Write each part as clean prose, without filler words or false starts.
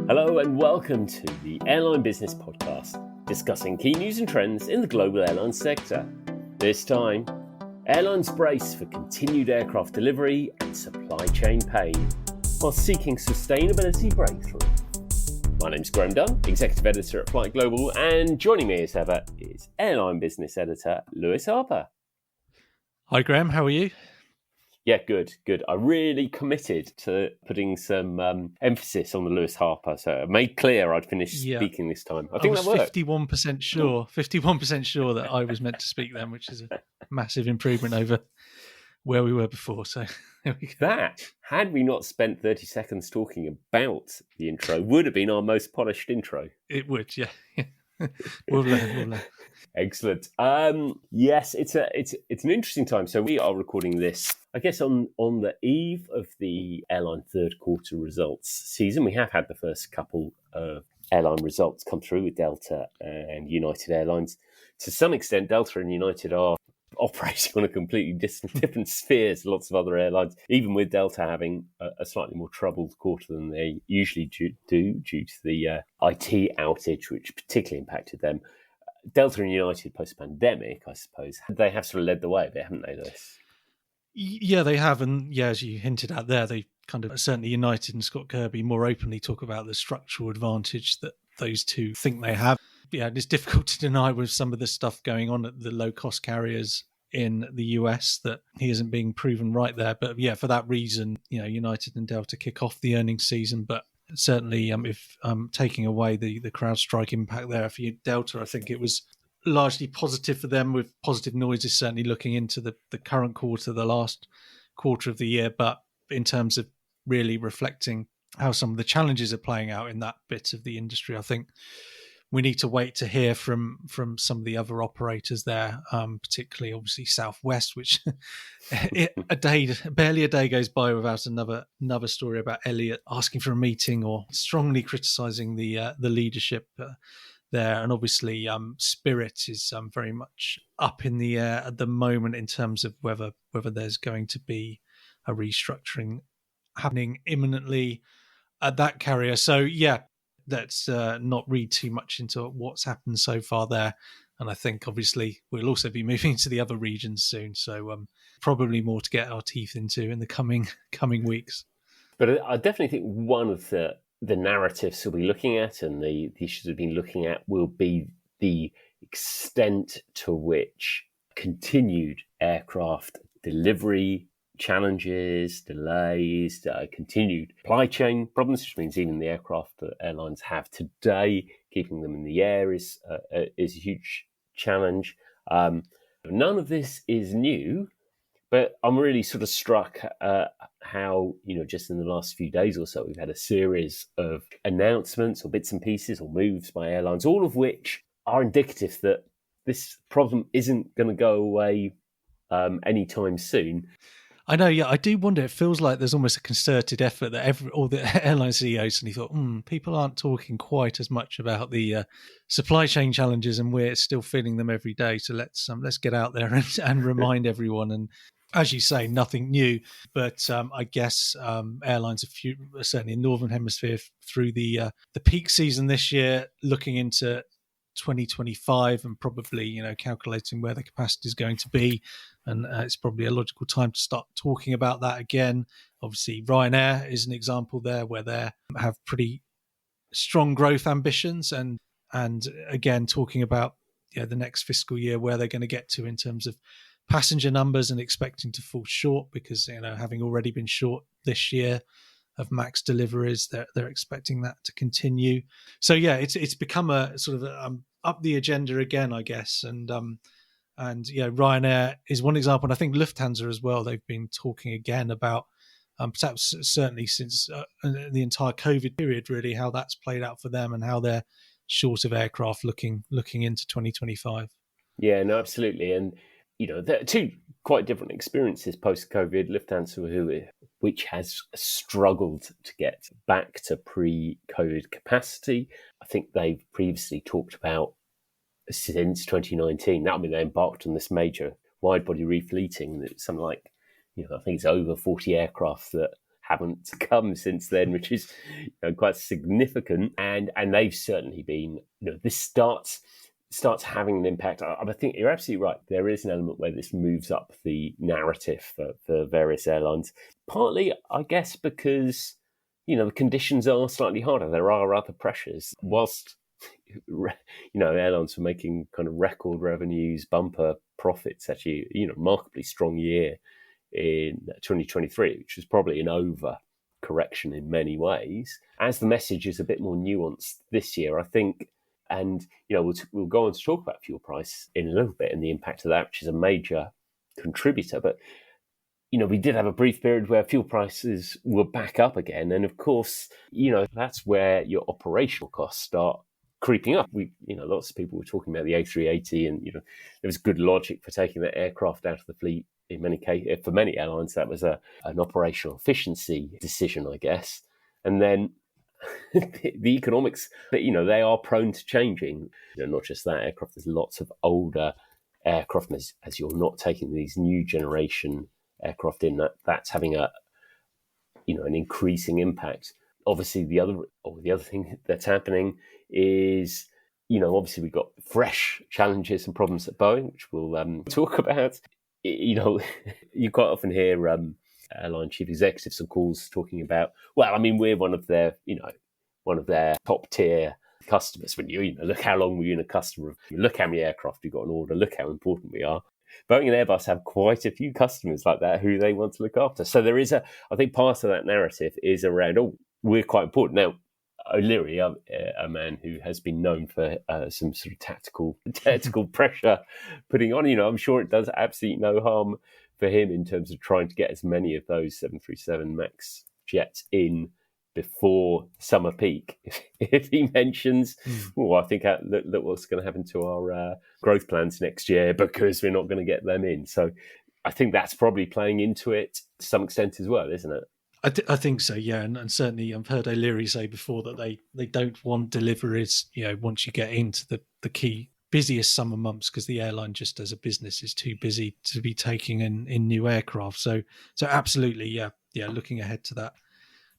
Hello and welcome to the Airline Business Podcast, discussing key news and trends in the global airline sector. This time, airlines brace for continued aircraft delivery and supply chain pain, while seeking sustainability breakthrough. My name's Graham Dunn, Executive Editor at Flight Global, and joining me as ever is Airline Business Editor Lewis Harper. Hi Graham, how are you? Yeah, good. I really committed to putting some emphasis on the Lewis Harper, so I made clear I'd finish speaking this time. I think was that worked. 51% sure that I was meant to speak then, which is a massive improvement over where we were before. So there we go. That, had we not spent 30 seconds talking about the intro, would have been our most polished intro. It would, yeah. We'll learn. Excellent. Yes, it's an interesting time. So we are recording this, I guess, on the eve of the airline third quarter results season. We have had the first couple of airline results come through with Delta and United Airlines. To some extent, Delta and United are operating on a completely different spheres. Lots of other airlines, even with Delta having a slightly more troubled quarter than they usually do due to the IT outage, which particularly impacted them. Delta and United post-pandemic, I suppose, they have sort of led the way a bit, haven't they, Lewis? Yeah, they have. And yeah, as you hinted at there, they kind of, certainly United and Scott Kirby, more openly talk about the structural advantage that those two think they have. Yeah, it's difficult to deny with some of the stuff going on at the low-cost carriers in the US that he isn't being proven right there. But yeah, for that reason, United and Delta kick off the earnings season. But certainly, if taking away the CrowdStrike impact there for Delta, I think it was largely positive for them, with positive noises certainly looking into the current quarter, the last quarter of the year. But in terms of really reflecting how some of the challenges are playing out in that bit of the industry, I think we need to wait to hear from some of the other operators there, particularly obviously Southwest, which barely a day goes by without another story about Elliott asking for a meeting or strongly criticising the leadership there. And obviously Spirit is very much up in the air at the moment in terms of whether there's going to be a restructuring happening imminently at that carrier. So yeah, let's not read too much into what's happened so far there. And I think obviously we'll also be moving to the other regions soon. So probably more to get our teeth into in the coming weeks. But I definitely think one of the narratives we'll be looking at and the issues we've been looking at will be the extent to which continued aircraft delivery challenges, delays, continued supply chain problems, which means even the aircraft that airlines have today, keeping them in the air is a huge challenge. None of this is new, but I'm really sort of struck how, just in the last few days or so, we've had a series of announcements or bits and pieces or moves by airlines, all of which are indicative that this problem isn't going to go away anytime soon. I know, yeah, I do wonder, it feels like there's almost a concerted effort that all the airline CEOs suddenly thought, people aren't talking quite as much about the supply chain challenges, and we're still feeling them every day. So let's get out there and remind everyone. And as you say, nothing new, but I guess airlines certainly in Northern Hemisphere through the peak season this year, looking into 2025 and probably, calculating where the capacity is going to be. And it's probably a logical time to start talking about that again. Obviously, Ryanair is an example there where they have pretty strong growth ambitions and again, talking about the next fiscal year, where they're going to get to in terms of passenger numbers and expecting to fall short because, having already been short this year of max deliveries, they're expecting that to continue. So yeah, it's become a sort of up the agenda again, I guess. And Ryanair is one example, and I think Lufthansa as well. They've been talking again about perhaps certainly since the entire COVID period, really, how that's played out for them and how they're short of aircraft looking into 2025. Yeah, no, absolutely. And there are two quite different experiences post-COVID. Lufthansa, which has struggled to get back to pre-COVID capacity. I think they've previously talked about since 2019. They embarked on this major wide-body refleeting. It's something like, I think it's over 40 aircraft that haven't come since then, which is quite significant. And they've certainly been, this starts having an impact. I think you're absolutely right. There is an element where this moves up the narrative for various airlines. Partly, I guess, because, the conditions are slightly harder. There are other pressures. Whilst, airlines were making kind of record revenues, bumper profits, actually, remarkably strong year in 2023, which was probably an over correction in many ways. As the message is a bit more nuanced this year, I think, and we'll go on to talk about fuel price in a little bit and the impact of that, which is a major contributor. But we did have a brief period where fuel prices were back up again, and of course, that's where your operational costs start creeping up. Lots of people were talking about the A380, and there was good logic for taking that aircraft out of the fleet. In many cases, for many airlines, that was an operational efficiency decision, I guess. And then the economics, they are prone to changing. Not just that aircraft, there's lots of older aircraft, as you're not taking these new generation aircraft in, that's having an increasing impact. Obviously, the other thing that's happening is, obviously we've got fresh challenges and problems at Boeing, which we'll talk about. You quite often hear airline chief executives on calls talking about, we're one of their top tier customers. When look how long we've been a customer, look how many aircraft we've got on order, look how important we are. Boeing and Airbus have quite a few customers like that who they want to look after. So there is I think part of that narrative is around, we're quite important. Now, O'Leary, a man who has been known for some sort of tactical pressure putting on, I'm sure it does absolutely no harm for him in terms of trying to get as many of those 737 MAX jets in before summer peak. If he mentions, I think look what's going to happen to our growth plans next year because we're not going to get them in. So I think that's probably playing into it to some extent as well, isn't it? I think so, yeah, and certainly I've heard O'Leary say before that they don't want deliveries, once you get into the key busiest summer months, because the airline just as a business is too busy to be taking in new aircraft. So absolutely, yeah, looking ahead to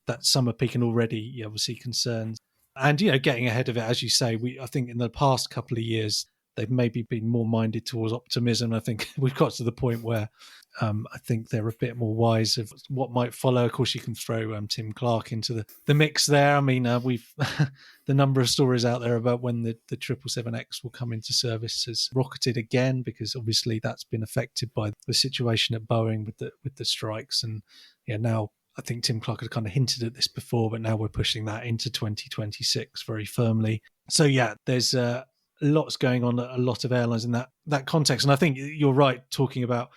that summer peak, and already obviously concerns, and getting ahead of it, as you say. I think in the past couple of years they've maybe been more minded towards optimism. I think we've got to the point where I think they're a bit more wise of what might follow. Of course, you can throw Tim Clark into the mix there. I mean, we've the number of stories out there about when the 777X will come into service has rocketed again, because obviously that's been affected by the situation at Boeing with the strikes. And now I think Tim Clark had kind of hinted at this before, but now we're pushing that into 2026 very firmly. So there's lots going on at a lot of airlines in that context. And I think you're right talking about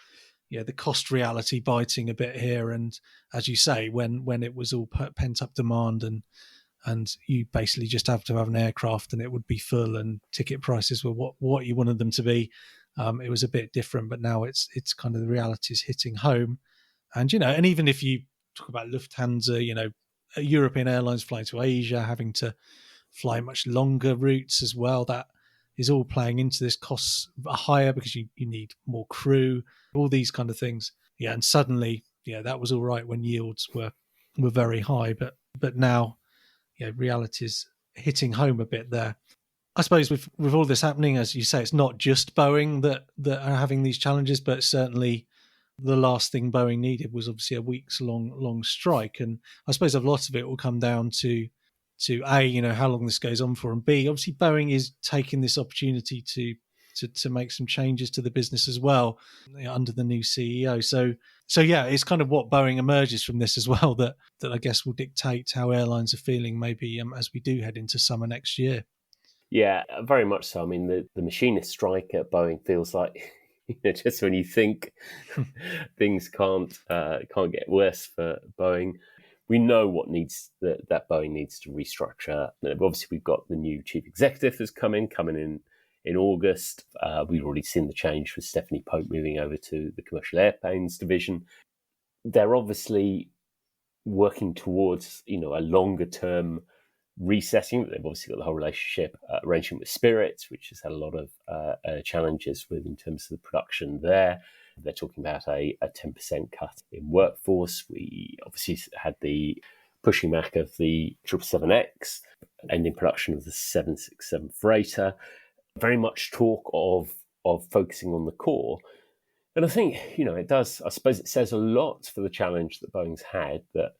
the cost reality biting a bit here. And as you say, when it was all pent up demand and you basically just have to have an aircraft and it would be full and ticket prices were what you wanted them to be, it was a bit different. But now it's kind of the reality is hitting home. And and even if you talk about Lufthansa, European airlines flying to Asia, having to fly much longer routes as well, that is all playing into this. Costs are higher because you need more crew, all these kind of things. And suddenly, that was all right when yields were very high, but now, reality is hitting home a bit there. I suppose with all this happening, as you say, it's not just Boeing that are having these challenges, but certainly the last thing Boeing needed was obviously a weeks long strike. And I suppose a lot of it will come down to A, how long this goes on for, and B, obviously Boeing is taking this opportunity to make some changes to the business as well under the new CEO. So it's kind of what Boeing emerges from this as well that I guess will dictate how airlines are feeling maybe as we do head into summer next year. Yeah, very much so. I mean, the machinist strike at Boeing feels like just when you think things can't get worse for Boeing. We know what that Boeing needs to restructure. Obviously, we've got the new chief executive who's coming in August. We've already seen the change with Stephanie Pope moving over to the commercial airplanes division. They're obviously working towards a longer term resetting. They've obviously got the whole relationship arrangement with Spirit, which has had a lot of challenges with in terms of the production there. They're talking about a 10% cut in workforce. We obviously had the pushing back of the 777X, ending production of the 767 freighter. Very much talk of focusing on the core. And I think, it does, I suppose it says a lot for the challenge that Boeing's had that,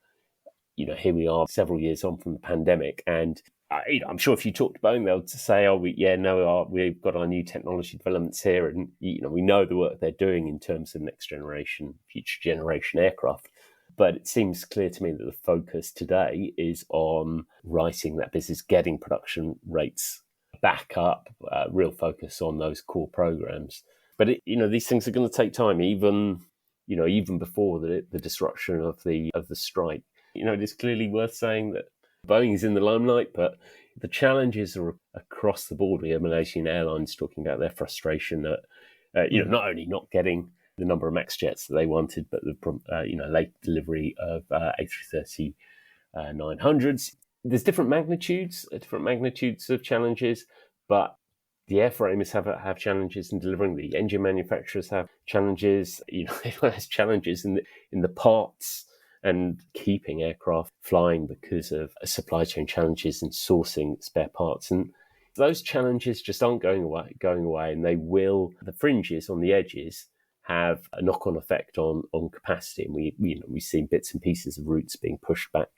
here we are several years on from the pandemic. And I'm sure if you talk to Boeing, they'll say, we've got our new technology developments here. And, we know the work they're doing in terms of next generation, future generation aircraft. But it seems clear to me that the focus today is on righting that business, getting production rates back up, real focus on those core programs. But these things are going to take time, even before the disruption of the strike. It is clearly worth saying that Boeing is in the limelight, but the challenges are across the board. We have Malaysian Airlines talking about their frustration at not only not getting the number of MAX jets that they wanted, but the late delivery of A330 900s. There's different magnitudes of challenges, but the airframers have challenges in delivering. The engine manufacturers have challenges. Everyone has challenges in the parts and keeping aircraft flying because of supply chain challenges and sourcing spare parts. And those challenges just aren't going away, and they will. The fringes on the edges have a knock-on effect on capacity, and we've seen bits and pieces of routes being pushed back.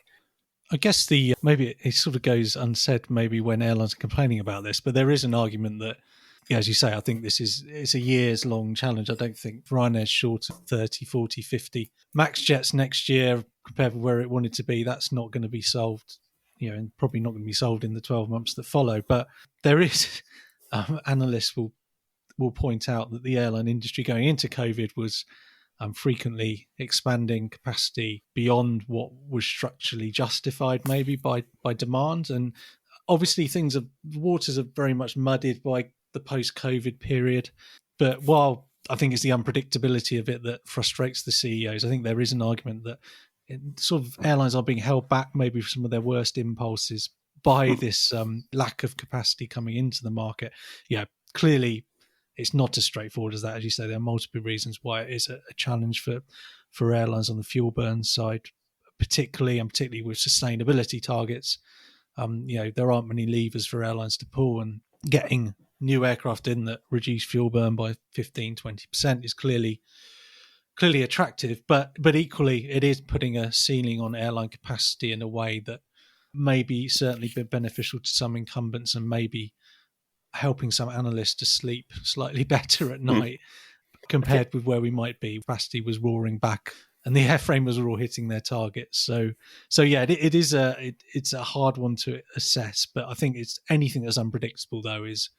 I guess maybe it sort of goes unsaid maybe when airlines are complaining about this, but there is an argument that, as you say, I think it's a years long challenge. I don't think Ryanair's short of 30, 40, 50 MAX jets next year compared with where it wanted to be. That's not going to be solved, and probably not going to be solved in the 12 months that follow. But there is, analysts will point out that the airline industry going into COVID was frequently expanding capacity beyond what was structurally justified maybe by demand. And obviously the waters are very much muddied by the post-COVID period. But while I think it's the unpredictability of it that frustrates the CEOs, I think there is an argument that sort of airlines are being held back maybe for some of their worst impulses by this lack of capacity coming into the market. Yeah, clearly it's not as straightforward as that. As you say, there are multiple reasons why it is a challenge for airlines on the fuel burn side, particularly with sustainability targets. There aren't many levers for airlines to pull, and getting new aircraft in that reduce fuel burn by 15-20% is clearly attractive, but equally it is putting a ceiling on airline capacity in a way that may be certainly been beneficial to some incumbents and maybe helping some analysts to sleep slightly better at night compared with where we might be. Capacity was roaring back and the airframers were all hitting their targets. So yeah, it's a hard one to assess, but I think it's anything that's unpredictable though is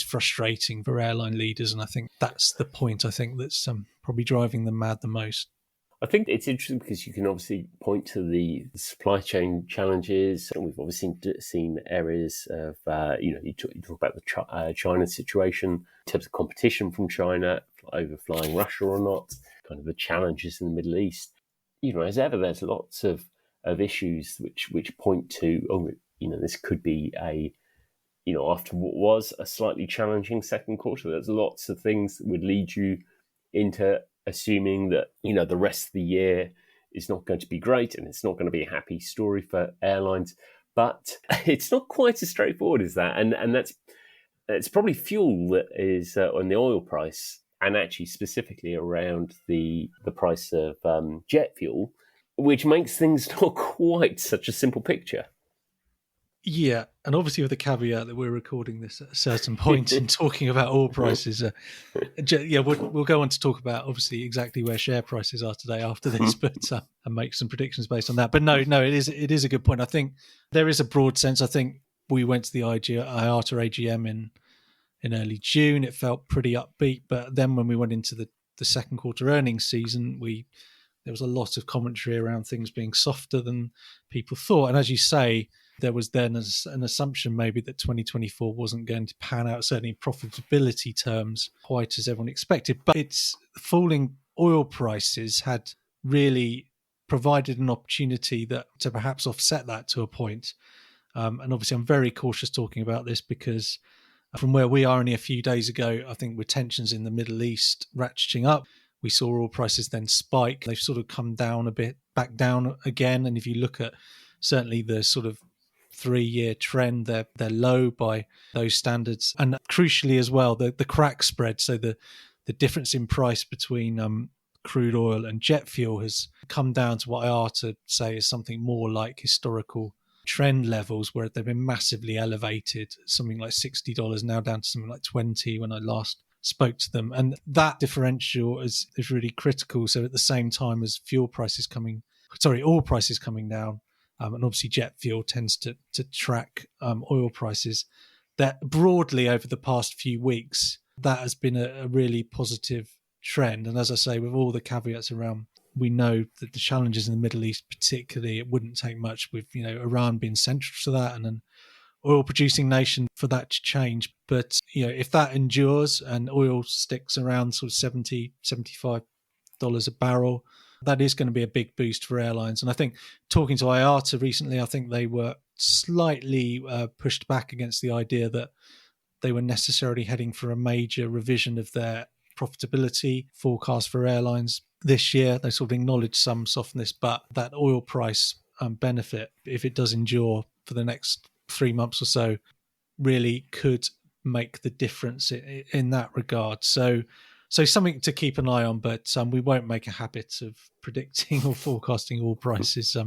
frustrating for airline leaders, and I think that's the point. I think that's probably driving them mad the most. I think it's interesting because you can obviously point to the supply chain challenges, and we've obviously seen areas of, you talk about the China situation in terms of competition from China, overflying Russia or not, kind of the challenges in the Middle East. As ever, there's lots of issues which point to, this could be after what was a slightly challenging second quarter, there's lots of things that would lead you into assuming that, the rest of the year is not going to be great and it's not going to be a happy story for airlines. But it's not quite as straightforward as that. And it's probably fuel that is on the oil price, and actually specifically around the price of jet fuel, which makes things not quite such a simple picture. Yeah, and obviously with the caveat that we're recording this at a certain point and talking about oil prices, we'll go on to talk about obviously exactly where share prices are today after this, but and make some predictions based on that. But no, it is a good point. I think there is a broad sense. I think we went to the IATA AGM in early June. It felt pretty upbeat, but then when we went into the second quarter earnings season, there was a lot of commentary around things being softer than people thought. And as you say, there was then an assumption maybe that 2024 wasn't going to pan out, certainly in profitability terms, quite as everyone expected. But its falling oil prices had really provided an opportunity to perhaps offset that to a point. And obviously, I'm very cautious talking about this because from where we are only a few days ago, I think with tensions in the Middle East ratcheting up, we saw oil prices then spike. They've sort of come down a bit, back down again. And if you look at certainly the sort of 3-year trend, they're low by those standards. And crucially as well, the crack spread, so the difference in price between crude oil and jet fuel has come down to what IATA say is something more like historical trend levels, where they've been massively elevated, something like $60, now down to something like $20 when I last spoke to them. And that differential is really critical. So at the same time as oil prices coming down, and obviously jet fuel tends to track oil prices, that broadly over the past few weeks, that has been a really positive trend. And as I say, with all the caveats around, we know that the challenges in the Middle East, particularly, it wouldn't take much with Iran being central to that and an oil-producing nation for that to change. But if that endures and oil sticks around sort of $70, $75 a barrel, that is going to be a big boost for airlines. And I think talking to IATA recently, I think they were slightly pushed back against the idea that they were necessarily heading for a major revision of their profitability forecast for airlines this year. They sort of acknowledged some softness, but that oil price benefit, if it does endure for the next 3 months or so, really could make the difference in that regard. So something to keep an eye on, but we won't make a habit of predicting or forecasting oil prices.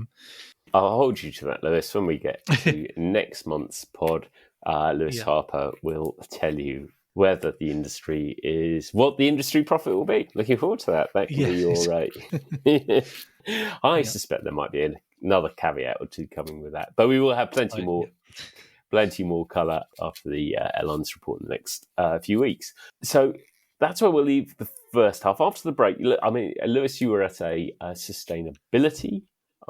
I'll hold you to that, Lewis. When we get to next month's pod, Lewis Harper will tell you whether the industry is what the industry profit will be. Looking forward to that. That can be your right. I suspect there might be another caveat or two coming with that, but we will have plenty more colour after the Airlines report in the next few weeks. So that's where we'll leave the first half. After the break, I mean, Lewis, you were at a IATA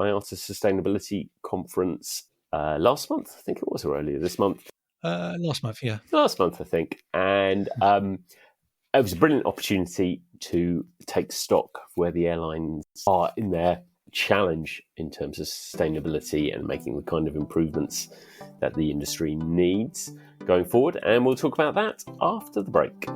Sustainability Conference last month, I think it was, or earlier this month. Last month, yeah. Last month, I think. And it was a brilliant opportunity to take stock of where the airlines are in their challenge in terms of sustainability and making the kind of improvements that the industry needs going forward. And we'll talk about that after the break.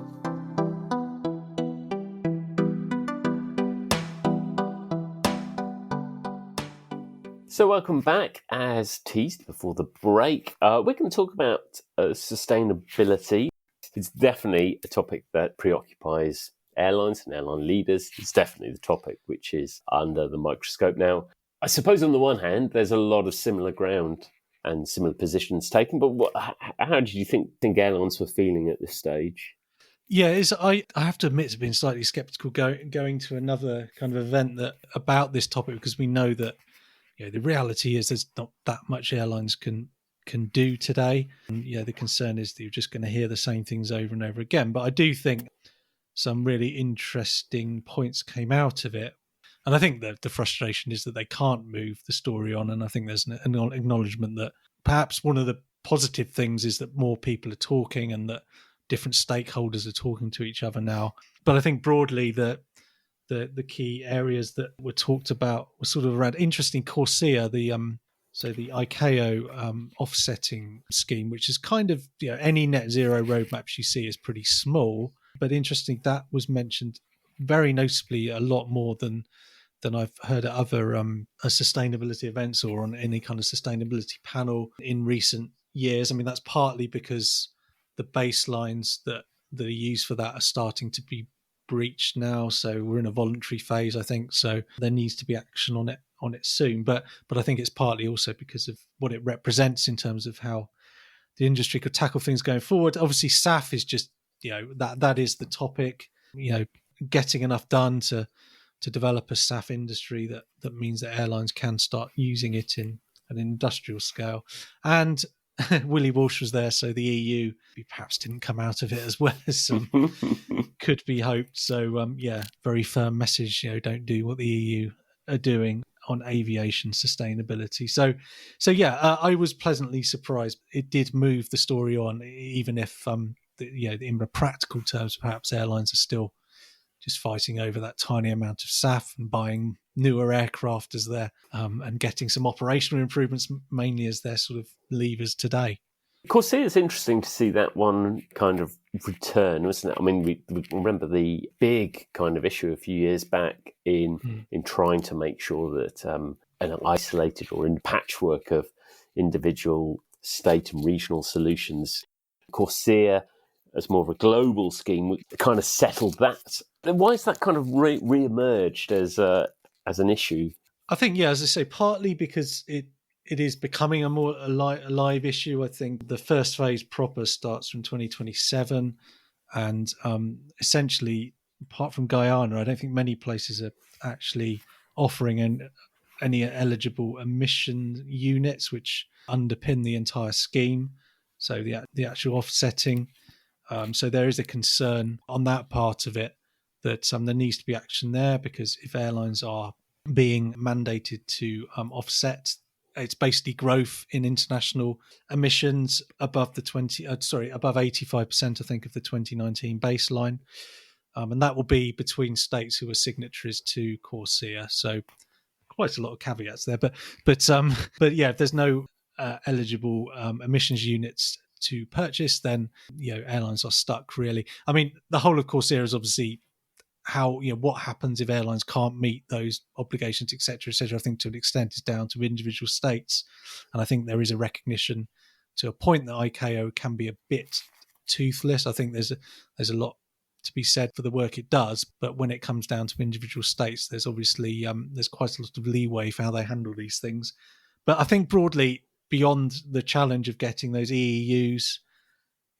So welcome back. As teased before the break, we're going to talk about sustainability. It's definitely a topic that preoccupies airlines and airline leaders. It's definitely the topic which is under the microscope now. I suppose on the one hand, there's a lot of similar ground and similar positions taken, but how do you think airlines were feeling at this stage? Yeah, I have to admit to being slightly sceptical going to another kind of event about this topic, because we know that the reality is there's not that much airlines can do today. And the concern is that you're just going to hear the same things over and over again. But I do think some really interesting points came out of it. And I think that the frustration is that they can't move the story on. And I think there's an acknowledgement that perhaps one of the positive things is that more people are talking and that different stakeholders are talking to each other now. But I think broadly that the key areas that were talked about were sort of around interesting CORSIA, the ICAO offsetting scheme, which is kind of any net zero roadmaps you see is pretty small, but interesting that was mentioned very noticeably a lot more than I've heard at other sustainability events or on any kind of sustainability panel in recent years. I mean, that's partly because the baselines that are used for that are starting to be breached now, so we're in a voluntary phase, I think, so there needs to be action on it soon, but I think it's partly also because of what it represents in terms of how the industry could tackle things going forward. Obviously SAF is just that is the topic, getting enough done to develop a SAF industry that means that airlines can start using it in an industrial scale. And Willie Walsh was there, so the EU perhaps didn't come out of it as well as could be hoped. So, very firm message, don't do what the EU are doing on aviation sustainability. So I was pleasantly surprised. It did move the story on, even if, in practical terms, perhaps airlines are still just fighting over that tiny amount of SAF and buying newer aircraft as their and getting some operational improvements mainly as their sort of levers today. Of course, it's interesting to see that one kind of return, wasn't it? I mean, we remember the big kind of issue a few years back in trying to make sure that an isolated or in patchwork of individual state and regional solutions, Corsair as more of a global scheme, kind of settled that. Why is that kind of re-emerged as an issue? I think, as I say, partly because it is becoming a more live issue. I think the first phase proper starts from 2027, and essentially, apart from Guyana, I don't think many places are actually offering any eligible emission units which underpin the entire scheme. So the actual offsetting. So there is a concern on that part of it that there needs to be action there, because if airlines are being mandated to offset, it's basically growth in international emissions above above 85%, I think, of the 2019 baseline. And that will be between states who are signatories to Corsair. So quite a lot of caveats there. But yeah, if there's no eligible emissions units to purchase, then airlines are stuck, really. I mean, the whole of Corsair is obviously what happens if airlines can't meet those obligations, etc., etc. I think to an extent is down to individual states, and I think there is a recognition to a point that ICAO can be a bit toothless. I think there's a lot to be said for the work it does, but when it comes down to individual states, there's obviously there's quite a lot of leeway for how they handle these things. But I think broadly, beyond the challenge of getting those EEUs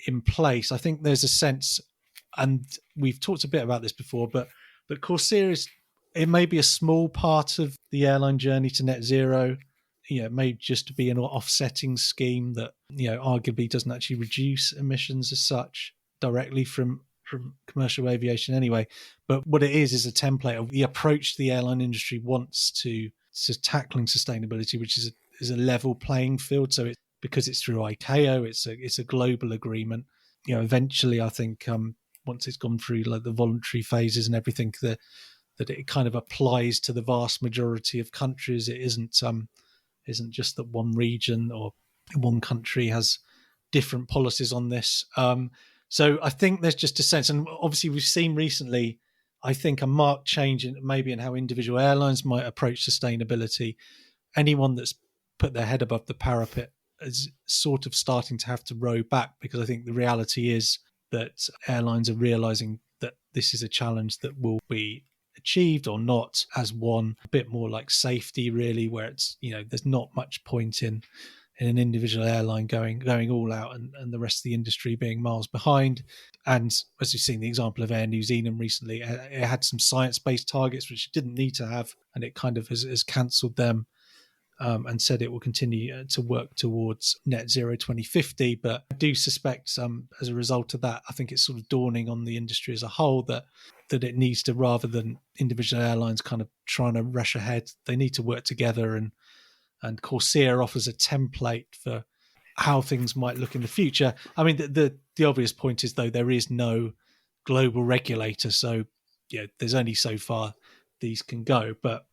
in place, I think there's a sense, and we've talked a bit about this before, but Corsair it may be a small part of the airline journey to net zero. It may just be an offsetting scheme that arguably doesn't actually reduce emissions as such directly from commercial aviation anyway. But what it is a template of the approach the airline industry wants to tackling sustainability, which is a level playing field. So because it's through ICAO, it's a global agreement. Eventually, I think once it's gone through like the voluntary phases and everything, that it kind of applies to the vast majority of countries. It isn't just that one region or one country has different policies on this. So I think there's just a sense, and obviously we've seen recently, I think, a marked change in how individual airlines might approach sustainability. Anyone that's put their head above the parapet is sort of starting to have to row back, because I think the reality is that airlines are realizing that this is a challenge that will be achieved or not as one a bit more like safety, really, where it's there's not much point in an individual airline going all out and the rest of the industry being miles behind. And as you've seen the example of Air New Zealand recently, it had some science-based targets which it didn't need to have, and it kind of has cancelled them and said it will continue to work towards net zero 2050. But I do suspect as a result of that, I think it's sort of dawning on the industry as a whole that it needs to, rather than individual airlines kind of trying to rush ahead, they need to work together. And Corsair offers a template for how things might look in the future. I mean, the obvious point is, though, there is no global regulator, so there's only so far these can go. But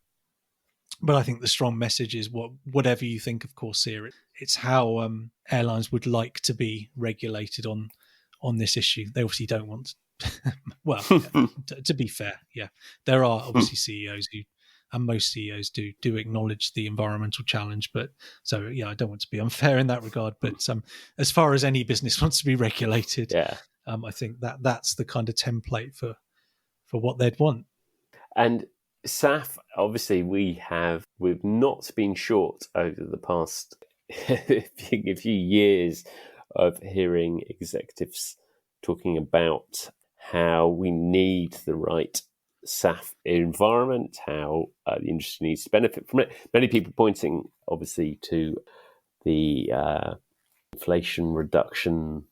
I think the strong message is whatever you think of Corsair, it's how airlines would like to be regulated on this issue. They obviously don't want. Well, to be fair, there are obviously CEOs who. And most CEOs do acknowledge the environmental challenge, but so I don't want to be unfair in that regard. But as far as any business wants to be regulated, I think that's the kind of template for what they'd want. And SAF, obviously, we've not been short over the past a few years of hearing executives talking about how we need the right SAF environment, how the industry needs to benefit from it. Many people pointing, obviously, to the Inflation Reduction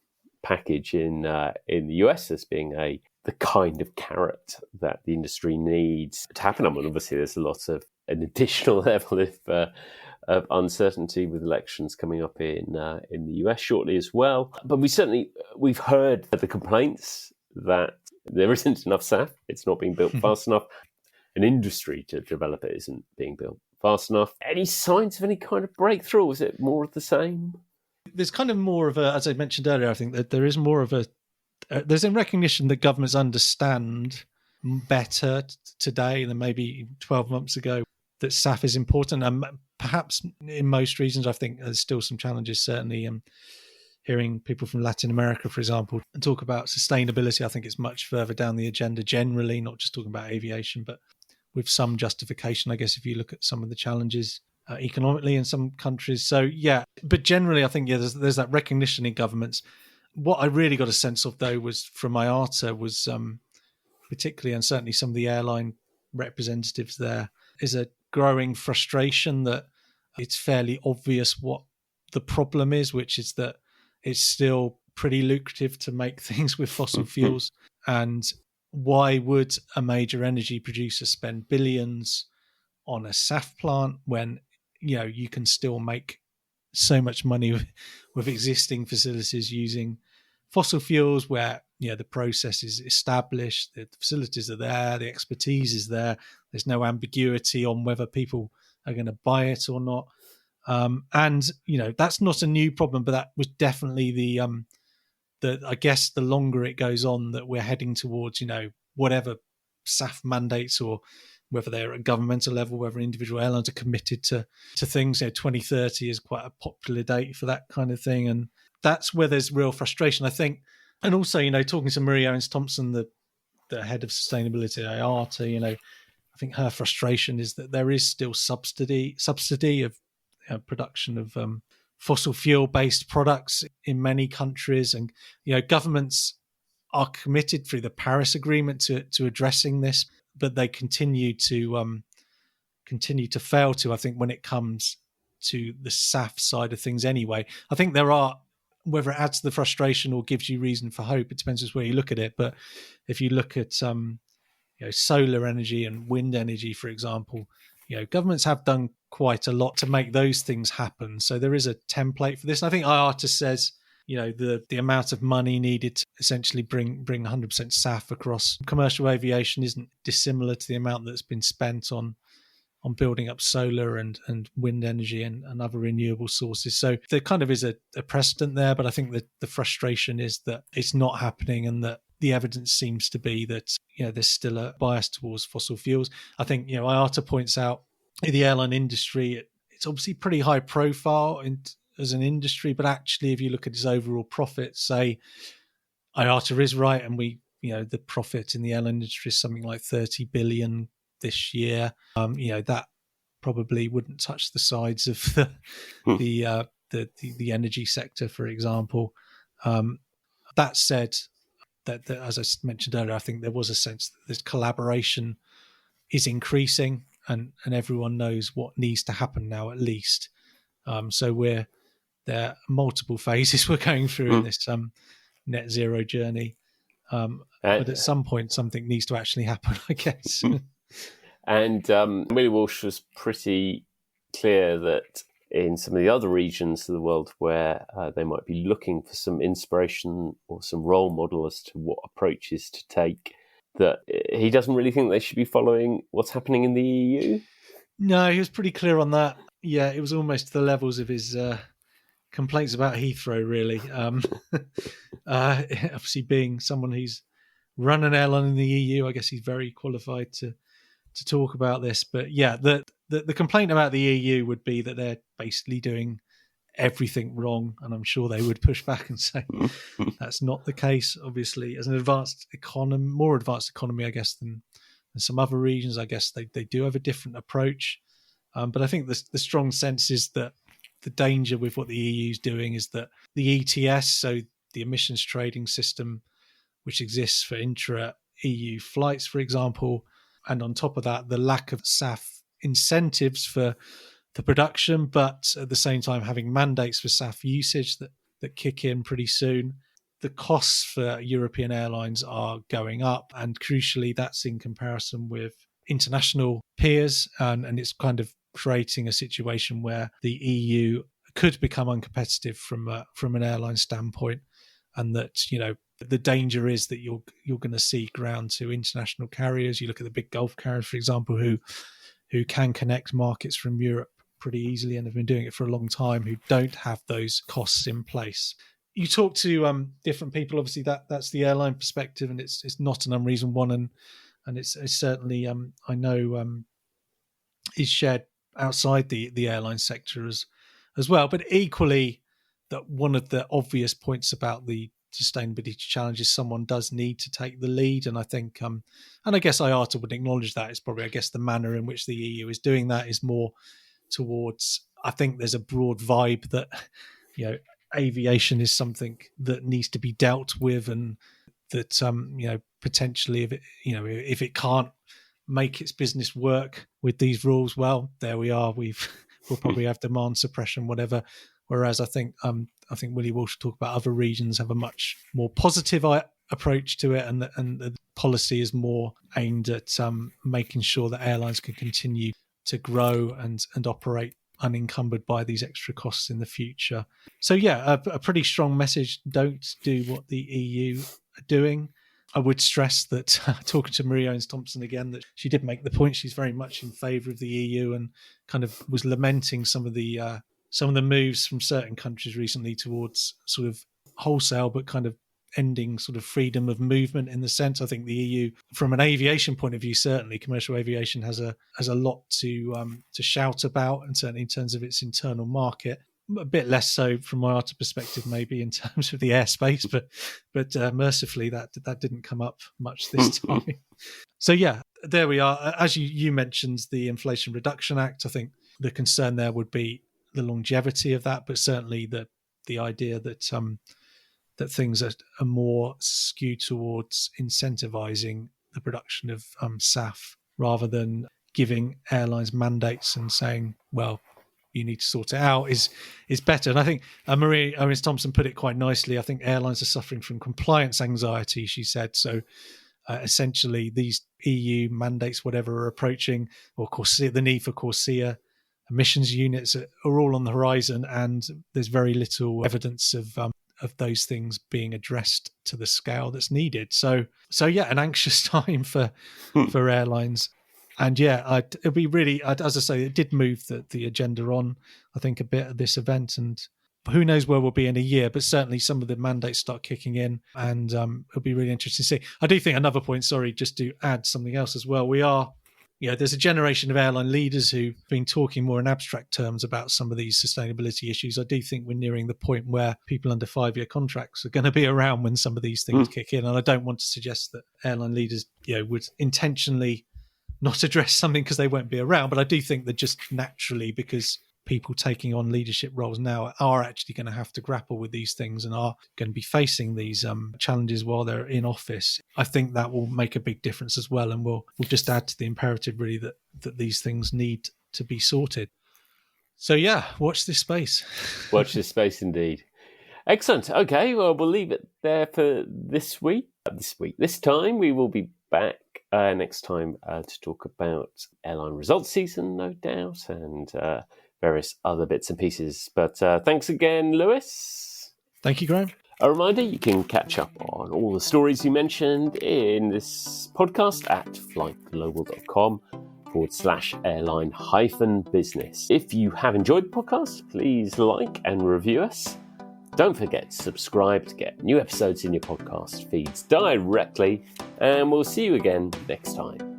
package in the US as being the kind of carrot that the industry needs to happen. I mean, obviously, there's a lot of an additional level of uncertainty with elections coming up in the US shortly as well. But we've heard the complaints that There isn't enough SAF. It's not being built fast enough. An industry to develop it isn't being built fast enough. Any signs of any kind of breakthrough? Is it more of the same? There's kind of more of a, as I mentioned earlier, I think that there is more of a, there's a recognition that governments understand better today than maybe 12 months ago that SAF is important. And perhaps in most regions, I think there's still some challenges, certainly. Hearing people from Latin America, for example, talk about sustainability, I think it's much further down the agenda generally, not just talking about aviation, but with some justification, I guess, if you look at some of the challenges economically in some countries. So, yeah, but generally, I think, there's that recognition in governments. What I really got a sense of, though, was from IATA was particularly, and certainly some of the airline representatives there, is a growing frustration that it's fairly obvious what the problem is, which is that it's still pretty lucrative to make things with fossil fuels. And why would a major energy producer spend billions on a SAF plant when, you can still make so much money with existing facilities using fossil fuels where, the process is established, the facilities are there, the expertise is there. There's no ambiguity on whether people are going to buy it or not. And that's not a new problem, but that was definitely the I guess the longer it goes on that we're heading towards, whatever SAF mandates, or whether they're at governmental level, whether individual airlines are committed to things. 2030 is quite a popular date for that kind of thing, and that's where there's real frustration, I think. And also, talking to Marie Owens-Thompson, the head of sustainability at IATA, I think her frustration is that there is still subsidy of production of fossil fuel based products in many countries, and governments are committed through the Paris Agreement to addressing this, but they continue to fail to, I think, when it comes to the SAF side of things anyway. I think there are, whether it adds to the frustration or gives you reason for hope, it depends on where you look at it. But if you look at solar energy and wind energy, for example, governments have done quite a lot to make those things happen. So there is a template for this. And I think IATA says, the amount of money needed to essentially bring 100% SAF across commercial aviation isn't dissimilar to the amount that's been spent on building up solar and wind energy and other renewable sources. So there kind of is a precedent there, but I think that the frustration is that it's not happening, and that the evidence seems to be that there's still a bias towards fossil fuels. I think IATA points out in the airline industry, it's obviously pretty high profile as an industry, but actually if you look at its overall profits, say IATA is right, and the profit in the airline industry is something like 30 billion this year. That probably wouldn't touch the sides of the energy sector, for example. That said, that as I mentioned earlier, I think there was a sense that this collaboration is increasing, and everyone knows what needs to happen now, at least. So there are multiple phases we're going through in this net zero journey. But at some point, something needs to actually happen, I guess. And Willie Walsh was pretty clear that in some of the other regions of the world where they might be looking for some inspiration or some role model as to what approaches to take, that he doesn't really think they should be following what's happening in the EU. No, he was pretty clear on that. Yeah, it was almost the levels of his complaints about Heathrow, really. Obviously, being someone who's run an airline in the EU, I guess he's very qualified to talk about this. But yeah, the complaint about the EU would be that they're basically doing everything wrong, and I'm sure they would push back and say that's not the case. Obviously, as an more advanced economy, I guess, than some other regions, I guess they do have a different approach. But I think the strong sense is that the danger with what the EU is doing is that the ETS, so the emissions trading system, which exists for intra-EU flights, for example, and on top of that, the lack of SAF incentives for the production, but at the same time having mandates for SAF usage that kick in pretty soon. The costs for European airlines are going up, and crucially, that's in comparison with international peers, and it's kind of creating a situation where the EU could become uncompetitive from an airline standpoint, and that The danger is that you're going to see ground to international carriers. You look at the big Gulf carriers, for example, who can connect markets from Europe pretty easily and have been doing it for a long time, who don't have those costs in place. You talk to different people. Obviously, that's the airline perspective, and it's not an unreasonable one, and it's certainly I know is shared outside the airline sector as well. But equally, that one of the obvious points about the sustainability challenge is someone does need to take the lead, and I think and I guess IATA would acknowledge that. It's probably, I guess, the manner in which the EU is doing that is more towards, I think there's a broad vibe that aviation is something that needs to be dealt with, and that potentially if it can't make its business work with these rules, well, there we are, we'll probably have demand suppression, whatever. Whereas I think Willie Walsh talk about other regions have a much more positive approach to it, and the policy is more aimed at making sure that airlines can continue to grow and operate unencumbered by these extra costs in the future. So yeah, a pretty strong message. Don't do what the EU are doing. I would stress that talking to Marie Owens-Thompson again, that she did make the point she's very much in favour of the EU, and kind of was lamenting some of the moves from certain countries recently towards sort of wholesale, but kind of ending sort of freedom of movement in the sense. I think the EU, from an aviation point of view, certainly commercial aviation has a lot to shout about, and certainly in terms of its internal market. A bit less so from my IATA perspective, maybe in terms of the airspace, but mercifully that didn't come up much this time. So yeah, there we are. As you mentioned, the Inflation Reduction Act, I think the concern there would be the longevity of that, but certainly the idea that that things are more skewed towards incentivizing the production of SAF rather than giving airlines mandates and saying, well, you need to sort it out is better. And I think Marie Owens-Thompson put it quite nicely. I think airlines are suffering from compliance anxiety, she said. So essentially these EU mandates, whatever, are approaching, or CORSIA, the need for CORSIA emissions units are all on the horizon, and there's very little evidence of those things being addressed to the scale that's needed. So yeah, an anxious time for airlines. And yeah, it'll be really, as I say, it did move the agenda on, I think, a bit at this event. And who knows where we'll be in a year, but certainly some of the mandates start kicking in, and it'll be really interesting to see. I do think another point, sorry, just to add something else as well. We are, there's a generation of airline leaders who've been talking more in abstract terms about some of these sustainability issues. I do think we're nearing the point where people under 5-year contracts are going to be around when some of these things kick in. And I don't want to suggest that airline leaders, would intentionally not address something because they won't be around, but I do think that just naturally, because people taking on leadership roles now are actually going to have to grapple with these things and are going to be facing these challenges while they're in office, I think that will make a big difference as well, and will just add to the imperative really that these things need to be sorted. So yeah, watch this space. Watch this space indeed. Excellent. Okay, well, we'll leave it there for this week. This time we will be back next time to talk about airline results season, no doubt, and various other bits and pieces. But thanks again, Lewis. Thank you, Graham. A reminder, you can catch up on all the stories you mentioned in this podcast at flightglobal.com/airline-business. If you have enjoyed the podcast, please like and review us. Don't forget to subscribe to get new episodes in your podcast feeds directly, and we'll see you again next time.